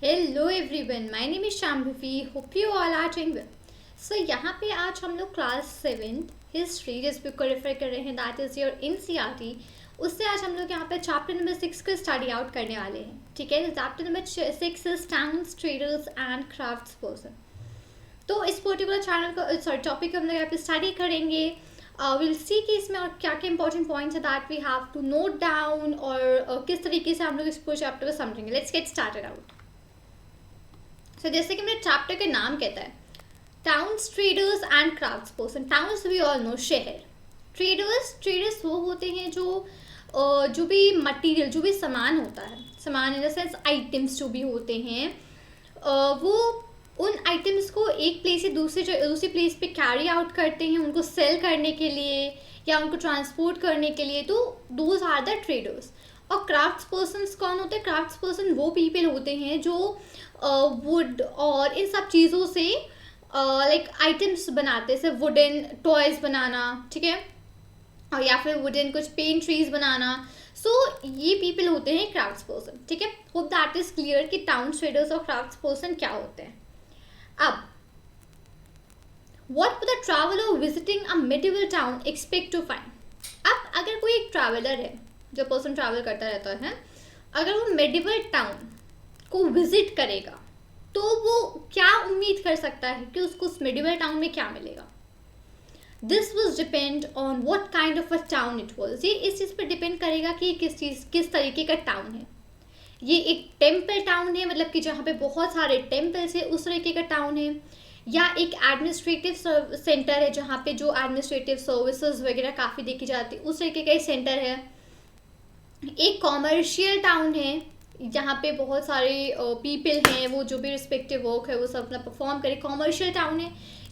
Hello everyone, my name is Shambhavi. Hope you all are doing well. So यहाँ पे आज हम लोग क्लास 7 हिस्ट्री जिस बुक को रेफर कर रहे हैं, दैट इज़ योर एनसीईआरटी। उससे आज हम लोग यहाँ पे चैप्टर नंबर 6 को स्टडी आउट करने वाले हैं। ठीक है, chapter number 6 is towns, traders and crafts person. तो इस पर्टिकुलर चैनल को सॉरी टॉपिक को हम लोग यहाँ पे स्टडी करेंगे। विल सी कि इसमें और क्या क्या इंपॉर्टेंट पॉइंट्स है that we have to note down, और किस तरीके से हम लोग इस पूरे चैप्टर को समझेंगे। Let's get started out. So जैसे कि मेरे चैप्टर का नाम कहता है, towns, traders and crafts person. Towns we all know, शहर। ट्रेडर्स वो होते हैं जो भी मटेरियल, जो भी सामान होता है, सामान इन द सेंस आइटम्स जो भी होते हैं, वो उन आइटम्स को एक प्लेस से दूसरी प्लेस पे कैरी आउट करते हैं, उनको सेल करने के लिए या उनको ट्रांसपोर्ट करने के लिए। तो दोज आर द ट्रेडर्स। और क्राफ्ट्स पर्सन कौन होते हैं? क्राफ्ट्स पर्सन वो पीपल होते हैं जो वुड और इन सब चीज़ों से लाइक आइटम्स बनाते हैं, जैसे वुडन टॉयज बनाना, ठीक है, और या फिर वुडन कुछ पेंट्रीज बनाना। सो ये पीपल होते हैं क्राफ्ट्स पर्सन। ठीक है, होप दैट इज क्लियर कि टाउन ट्रेडर्स और क्राफ्ट्स पर्सन क्या होते हैं। अब what would the traveller visiting a medieval town expect to find? अब अगर कोई एक ट्रैवलर है, जो पर्सन ट्रैवल करता रहता है, अगर वो मिडिवल टाउन को विजिट करेगा तो वो क्या उम्मीद कर सकता है कि उसको उस मिडिवल टाउन में क्या मिलेगा? This was depend on what kind of a town it was. ये इस चीज़ पर डिपेंड करेगा कि किस तरीके का टाउन है। ये एक टेम्पल टाउन है, मतलब कि जहाँ पे बहुत सारे टेम्पल्स है, उस तरीके का टाउन है, या एक एडमिनिस्ट्रेटिव सेंटर है जहाँ पे जो एडमिनिस्ट्रेटिव सर्विसेज वगैरह काफ़ी देखी जाती है, उस तरीके का एक सेंटर है। एक कॉमर्शियल टाउन है जहाँ पे बहुत सारे पीपल हैं, वो जो भी रिस्पेक्टिव वर्क है वो सब अपना परफॉर्म करे, कॉमर्शियल टाउन है।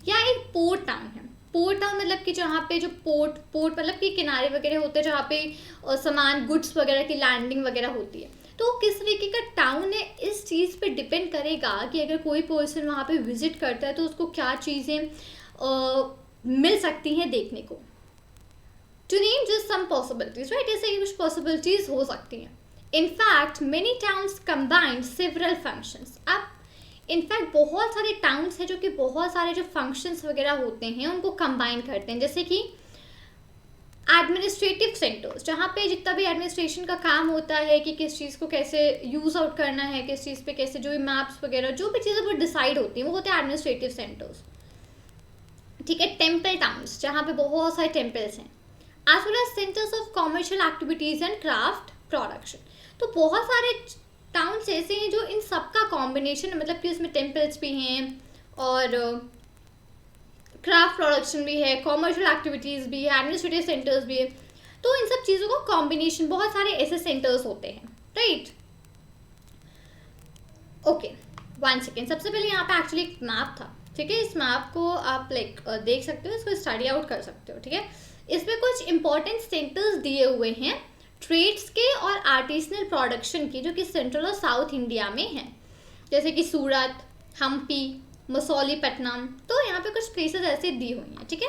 या एक पोर्ट टाउन है। पोर्ट टाउन मतलब कि जहाँ पे जो पोर्ट मतलब कि किनारे वगैरह होते हैं, जहाँ पे सामान गुड्स वगैरह की लैंडिंग वगैरह होती है। तो किस तरीके का टाउन है, इस चीज़ पे डिपेंड करेगा कि अगर कोई पर्सन वहाँ पे विजिट करता है तो उसको क्या चीज़ें मिल सकती हैं देखने को। To name just some possibilities, right, ऐसे ही कुछ पॉसिबिलिटीज हो सकती हैं। In fact many towns combine several functions. अब इनफैक्ट बहुत सारे टाउन्स हैं जो कि बहुत सारे जो फंक्शंस वगैरह होते हैं उनको कंबाइन करते हैं, जैसे कि एडमिनिस्ट्रेटिव सेंटर्स, जहाँ पे जितना भी एडमिनिस्ट्रेशन का काम होता है कि किस चीज़ को कैसे यूज़ आउट करना है, किस चीज़ पे कैसे, जो भी मैप्स वगैरह जो भी चीज़ें वो डिसाइड होती हैं, वो होते हैं एडमिनिस्ट्रेटिव सेंटर्स। ठीक है, टेम्पल टाउन्स, जहाँ पे बहुत सारे टेम्पल्स हैं, as well as centres of commercial activities and craft production. तो बहुत सारे टाउन्स ऐसे हैं जो इन सब का कॉम्बिनेशन है, मतलब कि उसमें टेम्पल्स भी हैं और क्राफ्ट प्रोडक्शन भी है, कॉमर्शियल एक्टिविटीज़ भी है, एडमिनिस्ट्रेटिव सेंटर्स भी है। तो इन सब चीज़ों का कॉम्बिनेशन, बहुत सारे ऐसे सेंटर्स होते हैं, राइट। Okay, 1 second. सबसे पहले यहाँ पे एक्चुअली एक मैप था, ठीक है। इस मैप को आप लाइक देख सकते हो, इसको स्टडी आउट कर सकते हो, ठीक है। इसमें कुछ इंपॉर्टेंट सेंटर्स दिए हुए हैं ट्रेड्स के और आर्टिसनल प्रोडक्शन की, जो कि सेंट्रल और साउथ इंडिया में हैं, जैसे कि सूरत, हम्पी, मसौलीपट्टनम। तो यहाँ पे कुछ प्लेसेस ऐसे दी हुई हैं, ठीक है,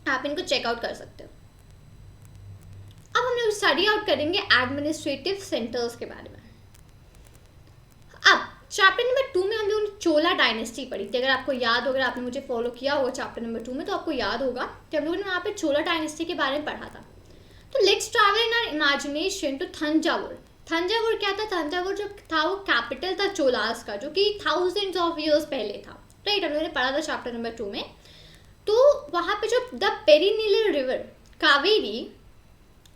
आप इनको चेकआउट कर सकते हो। अब हम लोग स्टडी आउट करेंगे एडमिनिस्ट्रेटिव सेंटर्स के बारे में। अब चैप्टर नंबर 2 में हम लोगों ने चोला डायनेस्टी पढ़ी थी। अगर आपको याद होगा, आपने मुझे फॉलो किया होगा चैप्टर नंबर 2 में, तो आपको याद होगा कि हम लोगों ने वहाँ पे चोला डायनेस्टी के बारे में पढ़ा था। तो let's travel in our imagination to Thanjavur. Thanjavur क्या था? थंजावुर जो था वो कैपिटल था चोलास का, जो कि थाउजेंड्स ऑफ ईयर्स पहले था, राइट। हम लोगों ने पढ़ा था चैप्टर नंबर 2 में। तो वहाँ पे जो the perennial river Kaveri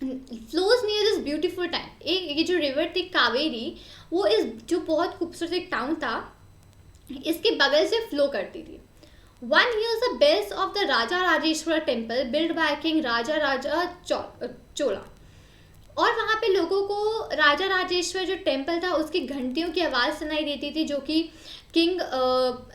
flows near this beautiful time, ये जो रिवर थी कावेरी, वो इस जो बहुत खूबसूरत एक टाउन था, इसके बगल से फ्लो करती थी। One hears the bells of the Raja Rajeshwara temple built by King Raja Raja Chola। और वहाँ पे लोगों को राजा राजेश्वर जो टेम्पल था उसकी घंटियों की आवाज़ सुनाई देती थी, जो कि किंग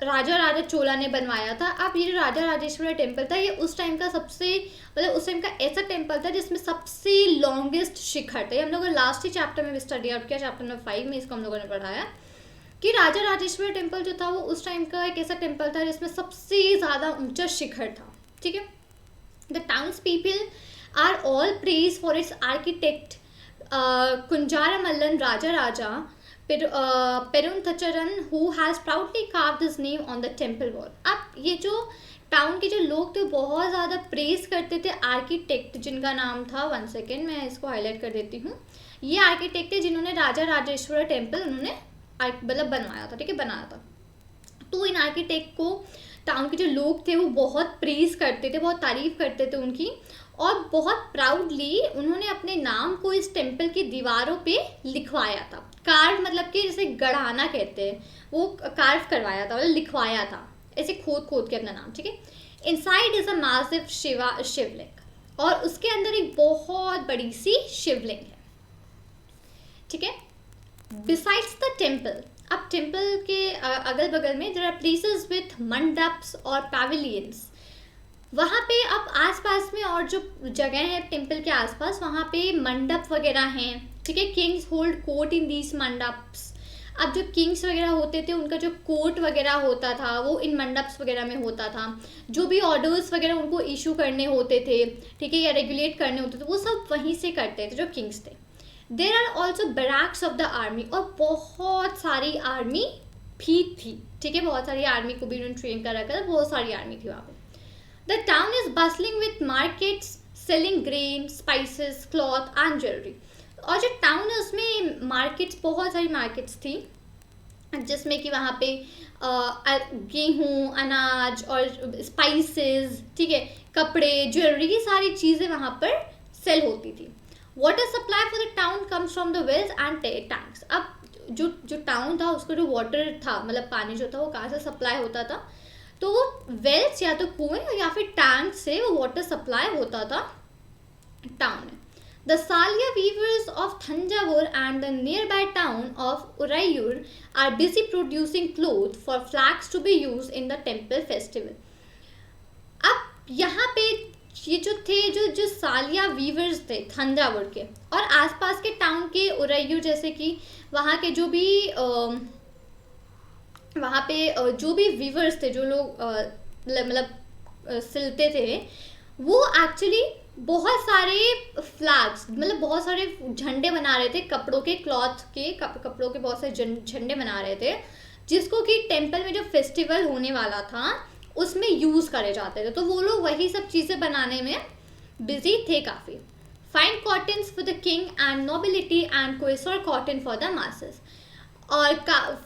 राजा राजा चोला ने बनवाया था। अब ये जो राजा राजेश्वर टेम्पल था, ये उस टाइम का सबसे, मतलब उस टाइम का ऐसा टेम्पल था जिसमें सबसे लॉन्गेस्ट शिखर था। हम लोगों ने लास्ट ही चैप्टर में भी स्टडी आउट किया, चैप्टर नंबर 5 में इसको हम लोगों ने पढ़ाया कि राजा राजेश्वर टेम्पल जो था वो उस टाइम का एक ऐसा टेम्पल था जिसमें सबसे ज़्यादा ऊंचा शिखर था, ठीक है। The towns people are all praise for its architect Kunjara Mallan Raja Perunthacharan who has proudly carved his name on the temple wall. अब ये जो टाउन के जो लोग थे बहुत ज़्यादा प्रेज करते थे आर्किटेक्ट जिनका नाम था, 1 सेकेंड मैं इसको हाईलाइट कर देती हूँ। ये आर्किटेक्ट है जिन्होंने राजा राजेश्वर टेम्पल उन्होंने मतलब बनवाया था, ठीक है, बनाया था। तो इन आर्किटेक्ट को टाउन के जो लोग थे वो बहुत प्रेज करते थे, बहुत तारीफ करते थे उनकी, और बहुत प्राउडली उन्होंने अपने नाम को इस टेम्पल की दीवारों पे लिखवाया था। कार्व मतलब कि जैसे गढ़ाना कहते हैं, वो कार्व करवाया था, मतलब लिखवाया था ऐसे खोद खोद के अपना नाम, ठीक है। इनसाइड इज अ मैसिव शिवलिंग, और उसके अंदर एक बहुत बड़ी सी शिवलिंग है, ठीक है। बिसाइड्स द टेम्पल, अब टेम्पल के अगल बगल में there are places with mandaps और पैविलियंस। वहाँ पे अब आसपास में और जो जगह है टेम्पल के आसपास, वहाँ पे मंडप वगैरह हैं, ठीक है। Kings hold court in these mandaps. अब जो किंग्स वगैरह होते थे उनका जो कोर्ट वगैरह होता था वो इन मंडप्स वगैरह में होता था। जो भी ऑर्डर्स वगैरह उनको इशू करने होते थे, ठीक है, या रेगुलेट करने होते थे, वो सब वहीं से करते थे जो किंग्स थे। There are also barracks of the army, और बहुत सारी आर्मी भी थी, ठीक है, बहुत सारी आर्मी को भी उन्होंने ट्रेन कर रखा था, बहुत सारी आर्मी थी वहाँ पे। The town is bustling with markets selling grain, spices, cloth and jewelry. और जो टाउन है उसमें मार्केट्स, बहुत सारी मार्केट्स थी जिसमें कि वहाँ पे गेहूँ, अनाज और स्पाइसेस, ठीक है, कपड़े, ज्वेलरी, ये सारी चीज़ें वहाँ पर सेल होती थी। Water supply for the town comes from the wells and tanks. अब जो टाउन था उसका जो वाटर था, मतलब पानी जो था वो कहाँ से सप्लाई होता था, तो वो वेल्स या तो कुएं या फिर टैंक से वो वाटर सप्लाई होता था टाउन में। The Saliya weavers of Thanjavur and the nearby town of Uraiyur are busy producing cloth for flags to be use in the temple festival. अब यहाँ पे ये जो थे जो सालिया वीवर्स थे थंजावुर के और आसपास के टाउन के उरायूर, जैसे कि वहाँ के जो भी वहाँ पे जो भी वीवर्स थे, जो लोग मतलब सिलते थे, वो एक्चुअली बहुत सारे फ्लैग्स, मतलब बहुत सारे झंडे बना रहे थे कपड़ों के, क्लॉथ के कपड़ों के बहुत सारे झंडे बना रहे थे, जिसको कि टेम्पल में जो फेस्टिवल होने वाला था उसमें यूज़ करे जाते थे। तो वो लोग वही सब चीज़ें बनाने में बिजी थे काफ़ी। Fine cottons for the king and nobility and coarser cotton for the masses. और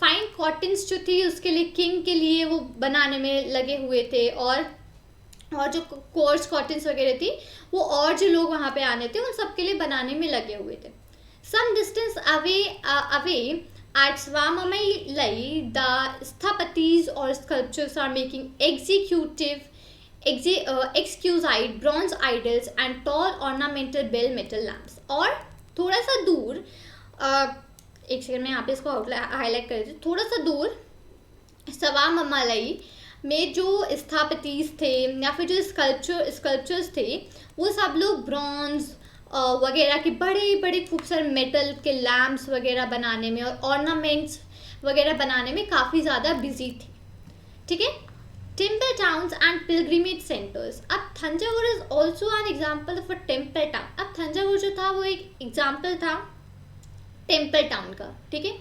फाइन कॉटन्स जो थी उसके लिए, किंग के लिए वो बनाने में लगे हुए थे, और जो कोर्स कॉटन्स वगैरह थी वो और जो लोग वहाँ पे आने थे उन सब के लिए बनाने में लगे हुए थे। Some distance away at Swamimalai the sthapatis or sculptors are making exquisite bronze idols and tall ornamental bell metal lamps. और थोड़ा सा दूर, एक सेकंड में यहाँ पे इसको हाईलाइट कर देती, थोड़ा सा दूर सवाममलई में जो स्थापतीज थे या फिर जो स्कल्पचर्स थे, वो सब लोग ब्रॉन्ज वगैरह के बड़े बड़े खूबसूरत मेटल के लैम्प्स वगैरह बनाने में और ऑर्नामेंट्स वगैरह बनाने में काफ़ी ज़्यादा बिजी थे, ठीक है। Temple towns and pilgrimage centres. अब Thanjavur is also an example of a temple town. अब थंजावुर जो था वो एक एग्जाम्पल था टेम्पल टाउन का, ठीक है।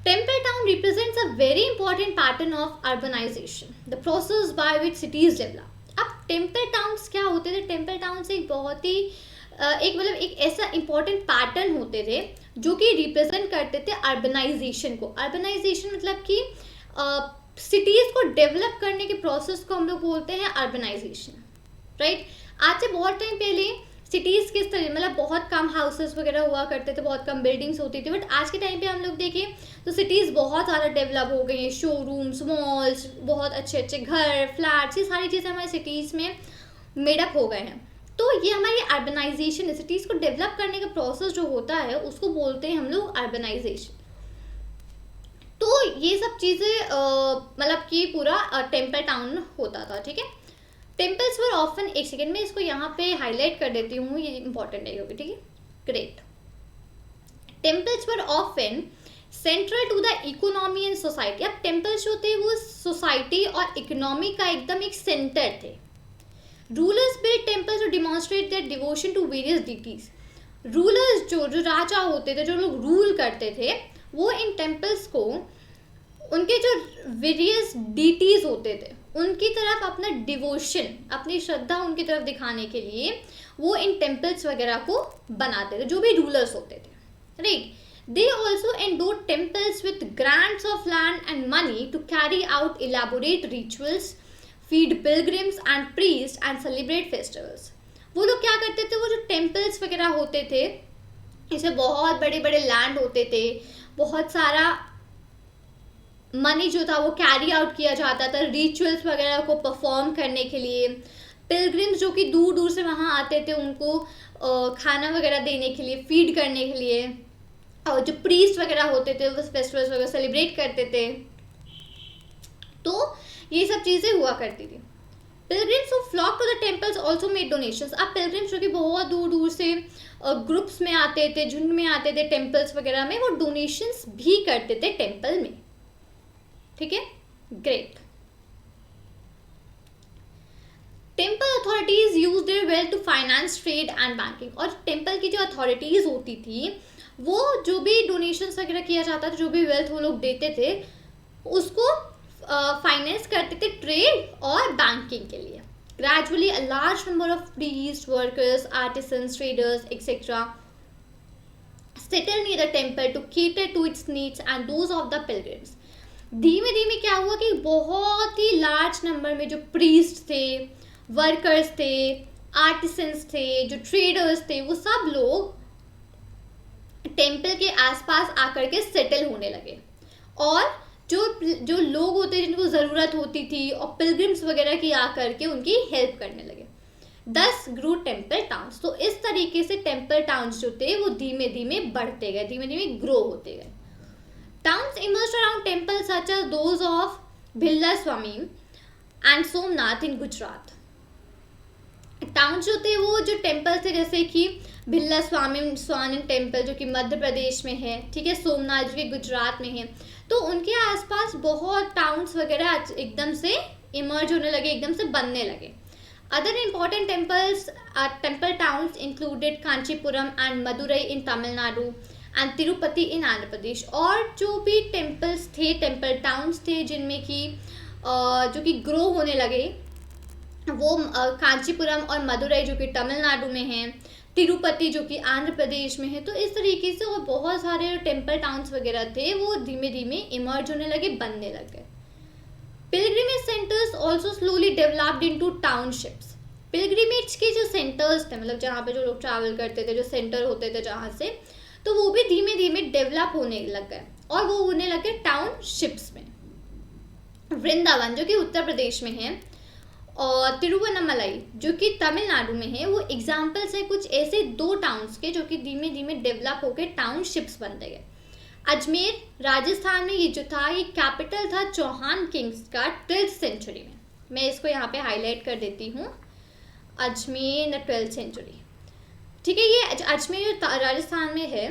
Temple town represents a very important pattern of urbanisation, the process by which cities develop. अब टेम्पल टाउन्स क्या होते थे? टेम्पल टाउन्स एक बहुत ही एक ऐसा इंपॉर्टेंट पैटर्न होते थे जो कि रिप्रेजेंट करते थे अर्बनाइजेशन को। अर्बनाइजेशन मतलब कि सिटीज़ को डेवलप करने के प्रोसेस को हम लोग बोलते हैं अर्बनाइजेशन, राइट। आज से बहुत टाइम पहले सिटीज़ किस तरह, मतलब बहुत कम हाउसेस वगैरह हुआ करते थे, बहुत कम बिल्डिंग्स होती थी, बट आज के टाइम पे हम लोग देखें तो सिटीज़ बहुत ज़्यादा डेवलप हो गई हैं। शोरूम्स, मॉल्स, बहुत अच्छे अच्छे घर, फ्लैट्स, ये सारी चीज़ें हमारे सिटीज़ में मेडअप हो गए हैं। तो ये हमारी अर्बनाइजेशन है। सिटीज़ को डेवलप करने का प्रोसेस जो होता है उसको बोलते हैं हम लोग अर्बनाइजेशन। तो ये सब चीज़ें मतलब कि पूरा टेम्पल टाउन होता था, ठीक है। टेम्पल्स वर ऑफन, एक सेकेंड में इसको यहाँ पे हाईलाइट कर देती हूँ, ये इंपॉर्टेंट है, ठीक है, great. Temples were often central to the economy and society. अब टेम्पल्स जो थे वो सोसाइटी और इकोनॉमी का एकदम एक सेंटर थे। Rulers build temples to demonstrate their devotion to various deities. Rulers जो राजा होते थे, जो लोग रूल करते थे, वो इन टेम्पल्स को उनके जो वेरियस डीटीज होते थे उनकी तरफ अपना डिवोशन, अपनी श्रद्धा उनकी तरफ दिखाने के लिए वो इन टेम्पल्स वगैरह को बनाते थे, जो भी रूलर्स होते थे, right. They also endowed temples with grants of land and money to carry out elaborate rituals, feed pilgrims and priests and celebrate festivals। वो लोग क्या करते थे, वो जो टेम्पल्स वगैरह होते थे, इसे बहुत बड़े बड़े लैंड होते थे, बहुत सारा मनी जो था वो कैरी आउट किया जाता था रिचुअल्स वगैरह को परफॉर्म करने के लिए। पिलग्रिम्स जो कि दूर दूर से वहाँ आते थे उनको खाना वगैरह देने के लिए, फीड करने के लिए, और जो प्रीस्ट वगैरह होते थे वो फेस्टिवल्स वगैरह सेलिब्रेट करते थे। तो ये सब चीज़ें हुआ करती थी। Pilgrims who flock to the temples also made donations. अब पिलग्रिम्स जो कि बहुत दूर दूर से ग्रुप्स में आते थे, झुंड में आते थे टेम्पल्स वगैरह में, वो डोनेशंस भी करते थे टेम्पल में, ठीक है, great. Temple authorities use their wealth to finance trade and banking. और टेम्पल की जो अथॉरिटीज होती थी वो जो भी डोनेशंस वगैरह किया जाता था, जो भी वेल्थ वो लोग देते थे उसको फाइनेंस करते थे ट्रेड और बैंकिंग के लिए। Gradually a large number of priest, workers, artisans, traders etcetera settled near the temple to cater to its needs and those of the pilgrims। धीमे धीमे क्या हुआ कि बहुत ही लार्ज नंबर में जो प्रीस्ट थे, वर्कर्स थे, आर्टिसंस थे, जो ट्रेडर्स थे, वो सब लोग टेम्पल के आसपास आकर के सेटल होने लगे। और जो लोग होते जिनको ज़रूरत होती थी और पिलग्रिम्स वगैरह की आकर के उनकी हेल्प करने लगे। दस ग्रू टेम्पल टाउन्स। तो इस तरीके से टेम्पल टाउन्स जो थे वो धीमे धीमे बढ़ते गए, धीमे धीमे ग्रो होते गए। Towns emerged around temples such as those of Bhillaswami and Somnath in Gujarat। Town जो थे वो जो टेम्पल थे जैसे कि भिल्ला स्वामी टेम्पल जो कि मध्य प्रदेश में है, ठीक है, सोमनाथ जो कि गुजरात में है, तो उनके आसपास बहुत टाउन्स वगैरह एकदम से इमर्ज होने लगे, एकदम से बनने लगे। Other important temple towns included Kanchipuram and Madurai in Tamil Nadu and Tirupati in Andhra Pradesh. और जो भी टेम्पल्स थे, टेम्पल टाउन्स थे जिनमें कि जो कि ग्रो होने लगे, वो कांचीपुरम और मदुरई जो कि तमिलनाडु में है, तिरुपति जो कि आंध्र प्रदेश में है। तो इस तरीके से और बहुत सारे टेम्पल टाउन्स वगैरह थे वो धीमे धीमे इमर्ज होने लगे, बनने लगे। Pilgrimage centres also slowly developed into townships. Pilgrimage के जो सेंटर्स थे, मतलब जहाँ पे जो लोग ट्रैवल करते थे, जो सेंटर होते थे जहाँ से, तो वो भी धीमे धीमे डेवलप होने लग गए और वो होने लगे टाउनशिप्स में। वृंदावन जो कि उत्तर प्रदेश में है और तिरुवन्नमलाई जो कि तमिलनाडु में है, वो एग्जाम्पल्स है कुछ ऐसे दो टाउन्स के जो कि धीमे धीमे डेवलप होकर टाउनशिप्स बनते गए। अजमेर राजस्थान में ये जो था ये कैपिटल था चौहान किंग्स का 12th सेंचुरी में। मैं इसको यहाँ पे हाईलाइट कर देती हूँ, अजमेर द 12th सेंचुरी, ठीक है। ये अजमेर राजस्थान में है,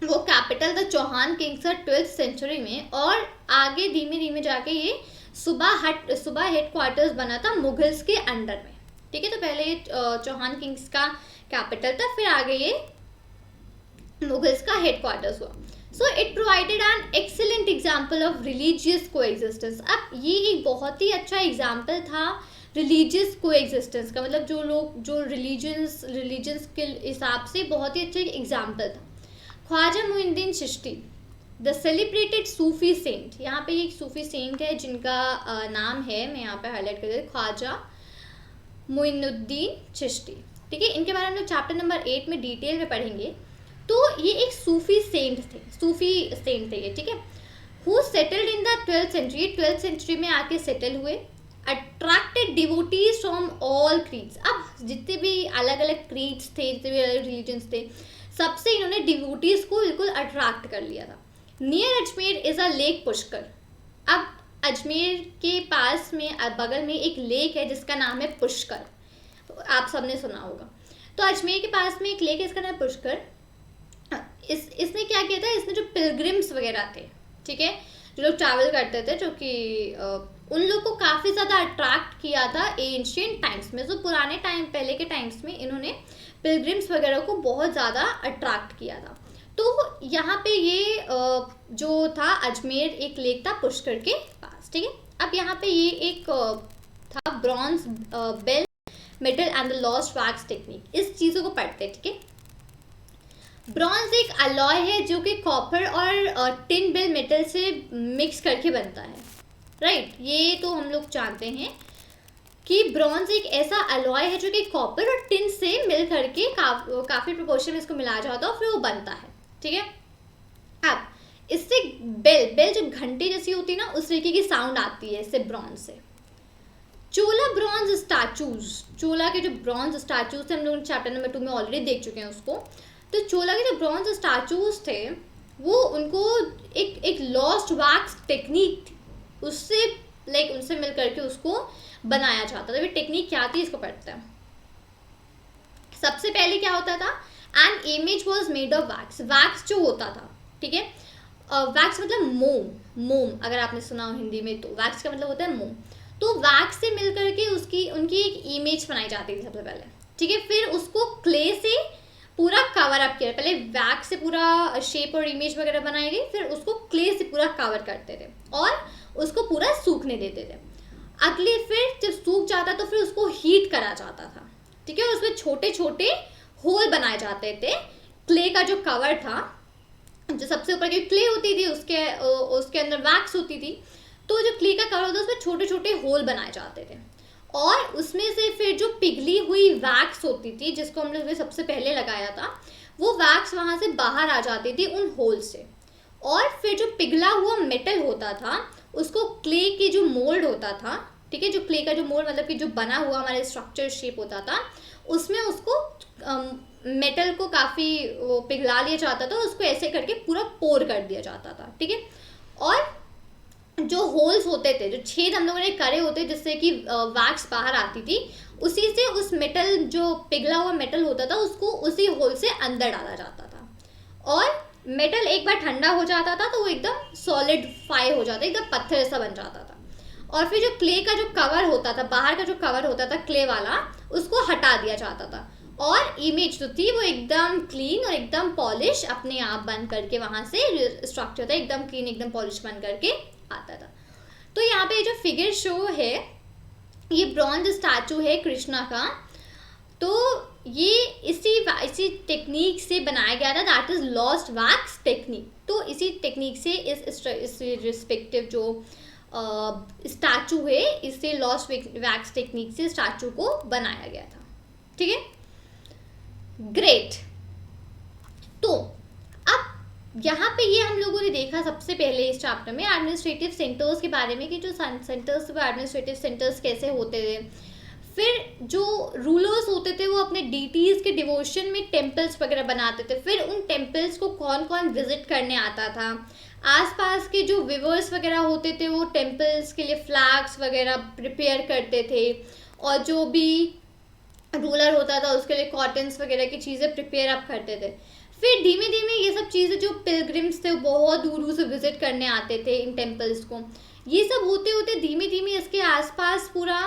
वो कैपिटल था चौहान किंग्स का 12th सेंचुरी में। और आगे धीमे धीमे जाके ये सुबह हेडक्वार्टर्स बना था मुगल्स के अंडर में, ठीक है। तो पहले चौहान किंग्स का कैपिटल था, फिर आगे ये मुगल्स का हेडक्वार्टर्स हुआ। So it provided an excellent example of religious coexistence. अब ये एक बहुत ही अच्छा एग्जाम्पल था रिलीजियस कोएग्जिस्टेंस का, मतलब जो लोग जो रिलीजन्स के हिसाब से बहुत ही अच्छा एग्जाम्पल था। Khwaja Moinuddin Chishti the celebrated Sufi saint. यहाँ पे एक सूफी सेंट है जिनका नाम है, मैं यहाँ पे हाईलाइट कर देती हूँ, ख्वाजा मोइनुद्दीन चिश्ती, ठीक है। इनके बारे में हम लोग चैप्टर नंबर 8 में डिटेल में पढ़ेंगे। तो ये एक सूफी सेंट थे ये, ठीक है। Who settled in the 12th century, 12th century में आके सेटल हुए। Attracted devotees from all creeds. अब जितने भी अलग अलग क्रीड्स थे, जितने भी अलग रिलीजन्स थे, सबसे इन्होंने डिवोटीज को बिल्कुल अट्रैक्ट कर लिया था। Near Ajmer is a lake Pushkar. अब अजमेर के पास में बगल में एक लेक है जिसका नाम है पुष्कर, आप सबने सुना होगा। तो अजमेर के पास में एक लेक है, इसका नाम है पुष्कर। इसने क्या किया था, इसने जो पिलग्रिम्स वगैरह थे, ठीक है, जो लोग ट्रैवल करते थे, जो कि उन लोग को काफ़ी ज़्यादा अट्रैक्ट किया था एंशिएंट टाइम्स में। जो पुराने टाइम, पहले के टाइम्स में इन्होंने पिलग्रिम्स वगैरह को बहुत ज़्यादा अट्रैक्ट किया था। तो यहाँ पे ये जो था अजमेर एक लेक था पुष्कर के पास, ठीक है। अब यहाँ पे ये एक था bronze bell metal and the lost wax technique, इस चीज़ों को पढ़ते हैं, ठीक है। ब्रॉन्ज एक अलॉय है जो कि कॉपर और टिन बेल मेटल से मिक्स करके बनता है, राइट। ये तो हम लोग जानते हैं कि ब्रॉन्ज एक ऐसा अलॉय है जो कि कॉपर और टिन से मिल करके काफ़ी प्रोपोर्शन में इसको मिलाया जाता है और फिर वो बनता है, ठीक है। अब इससे बेल जो घंटे जैसी होती है ना, उस तरीके की साउंड आती है इससे ब्रॉन्ज से। चोला ब्रॉन्ज स्टैचूज, चोला के जो ब्रॉन्ज स्टैचूज थे हम लोग चैप्टर नंबर 2 में ऑलरेडी देख चुके हैं उसको। तो चोला के जो ब्रॉन्ज स्टैचूज थे वो उनको एक लॉस्ट वैक्स टेक्निक थी, उससे उनसे मिल करके उसको बनाया जाता था। टेक्निक क्या थी इसको पढ़ते हैं। सबसे पहले क्या होता था, an image was made of wax, wax जो होता था, ठीक है। वैक्स मतलब मोम अगर आपने सुना हो हिंदी में, तो वैक्स का मतलब होता है मोम। तो वैक्स से मिल करके उनकी एक इमेज बनाई जाती थी सबसे पहले, ठीक है। फिर उसको क्ले से पूरा कवर अप किया, पहले वैक्स से पूरा शेप और इमेज वगैरह बनाई गई, फिर उसको क्ले से पूरा कवर करते थे और उसको पूरा सूखने देते थे। अगले फिर जब सूख जाता तो फिर उसको हीट करा जाता था, ठीक है। उसमें छोटे छोटे होल बनाए जाते थे। क्ले का जो कवर था, जो सबसे ऊपर की क्ले होती थी उसके अंदर वैक्स होती थी, तो जो क्ले का कवर होता है उसमें छोटे छोटे होल बनाए जाते थे और उसमें से फिर जो पिघली हुई वैक्स होती थी जिसको हम लोग ने सबसे पहले लगाया था, वो वैक्स वहाँ से बाहर आ जाती थी उन होल से। और फिर जो पिघला हुआ मेटल होता था उसको क्ले के जो मोल्ड होता था, ठीक है, जो क्ले का जो मोल्ड मतलब कि जो बना हुआ हमारे स्ट्रक्चर शेप होता था, उसमें उसको मेटल को काफ़ी वो पिघला लिया जाता था, उसको ऐसे करके पूरा पोर कर दिया जाता था, ठीक है। और जो होल्स होते थे, जो छेद हम लोगों ने करे होते जिससे कि वैक्स बाहर आती थी, उसी से उस मेटल जो पिघला हुआ मेटल होता था उसको उसी होल से अंदर डाला जाता था और मेटल एक बार ठंडा हो जाता था तो वो एकदम सॉलिडिफाई हो जाता, एकदम पत्थर जैसा बन जाता था। और फिर जो क्ले का जो कवर होता था, बाहर का जो कवर होता था क्ले वाला, उसको हटा दिया जाता था और इमेज जो थी वो एकदम क्लीन और एकदम पॉलिश अपने आप बन करके वहाँ से स्ट्रक्चर था एकदम क्लीन एकदम पॉलिश बन करके आता था। तो यहाँ पे जो फिगर शो है ये ब्रॉन्ज स्टैचू है कृष्णा का, तो ये इसी टेक्निक से बनाया गया था, that is lost wax technique. तो इसी टेक्निक से इस रिस्पेक्टिव जो स्टैचू है, इससे लॉस्ट वैक्स टेक्निक से स्टैचू को बनाया गया था, ठीक है। ग्रेट। तो अब यहाँ पे ये हम लोगों ने देखा सबसे पहले इस चैप्टर में एडमिनिस्ट्रेटिव सेंटर्स के बारे में कि जो सेंटर्स वो एडमिनिस्ट्रेटिव सेंटर्स कैसे होते थे। फिर जो रूलर्स होते थे वो अपने डीटीज के डिवोशन में टेम्पल्स वगैरह बनाते थे, फिर उन टेम्पल्स को कौन कौन विजिट करने आता था। आसपास के जो विवर्स वगैरह होते थे वो टेम्पल्स के लिए फ्लैग्स वगैरह प्रिपेयर करते थे और जो भी रूलर होता था उसके लिए कॉटन्स वगैरह की चीज़ें प्रिपेयर अप करते थे। फिर धीमे धीमे ये सब चीज़ें जो पिलग्रिम्स थे वो बहुत दूर दूर से विजिट करने आते थे इन टेम्पल्स को। ये सब होते होते धीमे धीमे इसके आसपास पूरा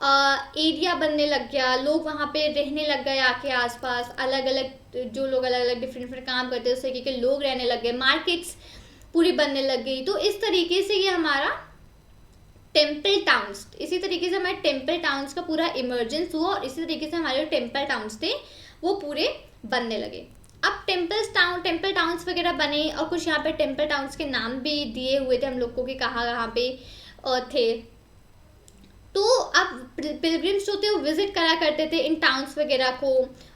एरिया बनने लग गया, लोग वहाँ पे रहने लग गए आके आसपास, अलग अलग जो लोग अलग अलग डिफरेंट काम करते हैं उस तरीके के लोग रहने लग गए, मार्केट्स पूरी बनने लग गई। तो इस तरीके से ये हमारा टेम्पल टाउन्स, इसी तरीके से हमारे टेम्पल टाउन्स का पूरा इमर्जेंस हुआ और इसी तरीके से हमारे जो टेम्पल टाउन्स थे वो पूरे बनने लगे। अब टेम्पल टाउन्स वगैरह बने और कुछ यहाँ पे टेम्पल टाउन्स के नाम भी दिए हुए थे हम लोग को कि कहाँ पे थे। तो अब पिलग्रिम्स जो थे वो विजिट करा करते थे इन टाउन्स वगैरह को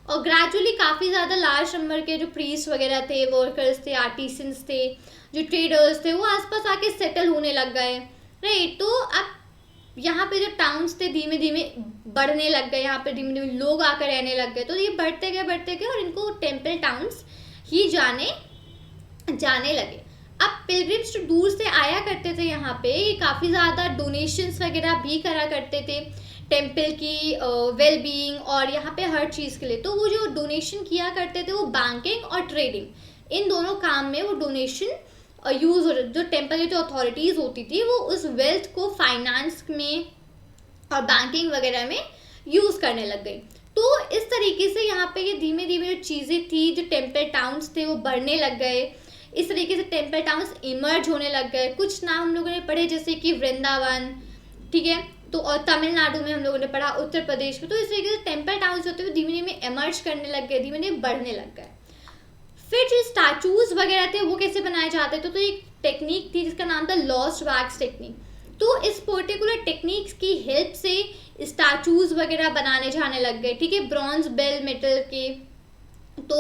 और ग्रेजुअली काफ़ी ज़्यादा लार्ज नंबर के जो प्रीस्ट वगैरह थे, वर्कर्स थे, आर्टिसंस थे, जो ट्रेडर्स थे वो आसपास आके सेटल होने लग गए, राइट। तो अब यहाँ पे जो टाउन्स थे धीमे धीमे बढ़ने लग गए, यहाँ पे धीमे धीमे लोग आकर रहने लग गए, तो ये बढ़ते गए और इनको टेम्पल टाउन्स ही जाने लगे। अब पिलग्रिम्स जो दूर से आया करते थे यहाँ पे, ये काफ़ी ज़्यादा डोनेशंस वगैरह भी करा करते थे टेम्पल की वेल बीइंग और यहाँ पे हर चीज़ के लिए। तो वो जो डोनेशन किया करते थे वो बैंकिंग और ट्रेडिंग इन दोनों काम में वो डोनेशन यूज़ हो, जो टेम्पल की जो अथॉरिटीज़ होती थी वो उस वेल्थ को फाइनेंस में और बैंकिंग वगैरह में यूज़ करने लग गई। तो इस तरीके से यहाँ पे ये धीमे धीमे जो चीज़ें थी, जो टेम्पल टाउन्स थे वो बढ़ने लग गए। इस तरीके से टेम्पल टाउन्स इमर्ज होने लग गए। कुछ नाम हम लोगों ने पढ़े जैसे कि वृंदावन, ठीक है, तो और तमिलनाडु में हम लोगों ने पढ़ा, उत्तर प्रदेश में। तो इस तरीके से टेम्पल टाउन्स होते हुए धीमे धीमे इमर्ज करने लग गए, धीमे धीमे बढ़ने लग गए। फिर जो स्टैचूज वगैरह थे वो कैसे बनाए जाते थे, तो एक टेक्निक थी जिसका नाम था लॉस्ट वैक्स टेक्निक। तो इस पर्टिकुलर टेक्निक्स की हेल्प से स्टैचूज वगैरह बनाने जाने लग गए, ठीक है, ब्रॉन्ज, बेल मेटल के। तो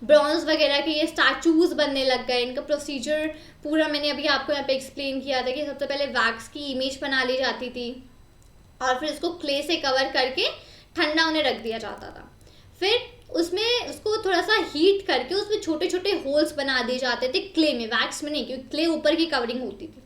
ब्रॉन्ज वगैरह के ये स्टैचूज बनने लग गए। इनका प्रोसीजर पूरा मैंने अभी आपको यहाँ पे एक्सप्लेन किया था कि सबसे पहले वैक्स की इमेज बना ली जाती थी और फिर इसको क्ले से कवर करके ठंडा होने रख दिया जाता था। फिर उसमें उसको थोड़ा सा हीट करके उसमें छोटे छोटे होल्स बना दिए जाते थे, क्ले में, वैक्स में नहीं, क्योंकि क्ले ऊपर की कवरिंग होती थी,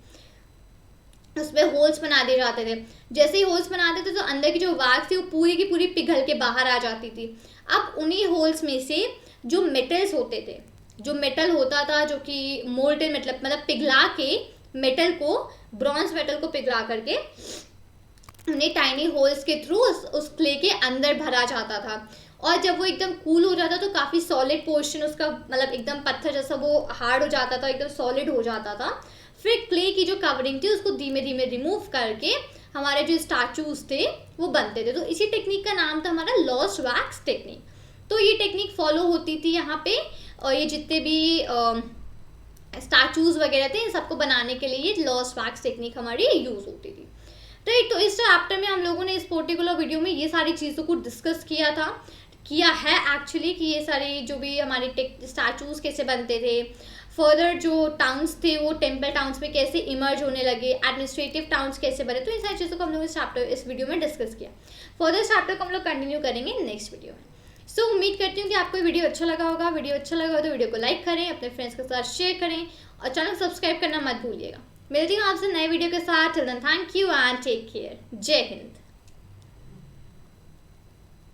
उसमें होल्स बना दिए जाते थे। जैसे ही होल्स बनाते थे तो अंदर की जो वैक्स थी वो पूरी की पूरी पिघल के बाहर आ जाती थी। अब उन्हीं होल्स में से जो मेटल्स होते थे, जो मेटल होता था जो कि मोल्टेन मतलब पिघला के मेटल को, ब्रॉन्ज मेटल को पिघला करके उन्हें टाइनी होल्स के थ्रू उस क्ले के अंदर भरा जाता था। और जब वो एकदम कूल हो जाता तो काफ़ी सॉलिड पोर्शन उसका, मतलब एकदम पत्थर जैसा वो हार्ड हो जाता था, एकदम सॉलिड हो जाता था। फिर क्ले की जो कवरिंग थी उसको धीमे धीमे रिमूव करके हमारे जो स्टैचूज थे वो बनते थे। तो इसी टेक्निक का नाम था हमारा लॉस्ट वैक्स टेक्निक। तो ये टेक्निक फॉलो होती थी यहाँ पे, और ये जितने भी स्टैचूज वगैरह थे इन सबको बनाने के लिए ये लॉस्ट वैक्स टेक्निक हमारी यूज़ होती थी। राइट, तो इस चैप्टर में हम लोगों ने इस पर्टिकुलर वीडियो में ये सारी चीज़ों को डिस्कस किया है एक्चुअली, कि ये सारी जो भी हमारे स्टैचूज कैसे बनते थे, फर्दर जो टाउन्स थे वो टेम्पल टाउन्स में कैसे इमर्ज होने लगे, एडमिनिस्ट्रेटिव टाउन्स कैसे बने। तो इन सारी चीज़ों को हम लोग इस वीडियो में डिस्कस किया। फर्दर चैप्टर को हम लोग कंटिन्यू करेंगे नेक्स्ट वीडियो में। सो उम्मीद करती हूँ कि आपको वीडियो अच्छा लगा होगा। वीडियो अच्छा लगा हो तो वीडियो को लाइक करें, अपने फ्रेंड्स के साथ शेयर करें और चैनल को सब्सक्राइब करना मत भूलिएगा। मिलती हूँ आपसे नए वीडियो के साथ। Till then thank you and take care. जय हिंद।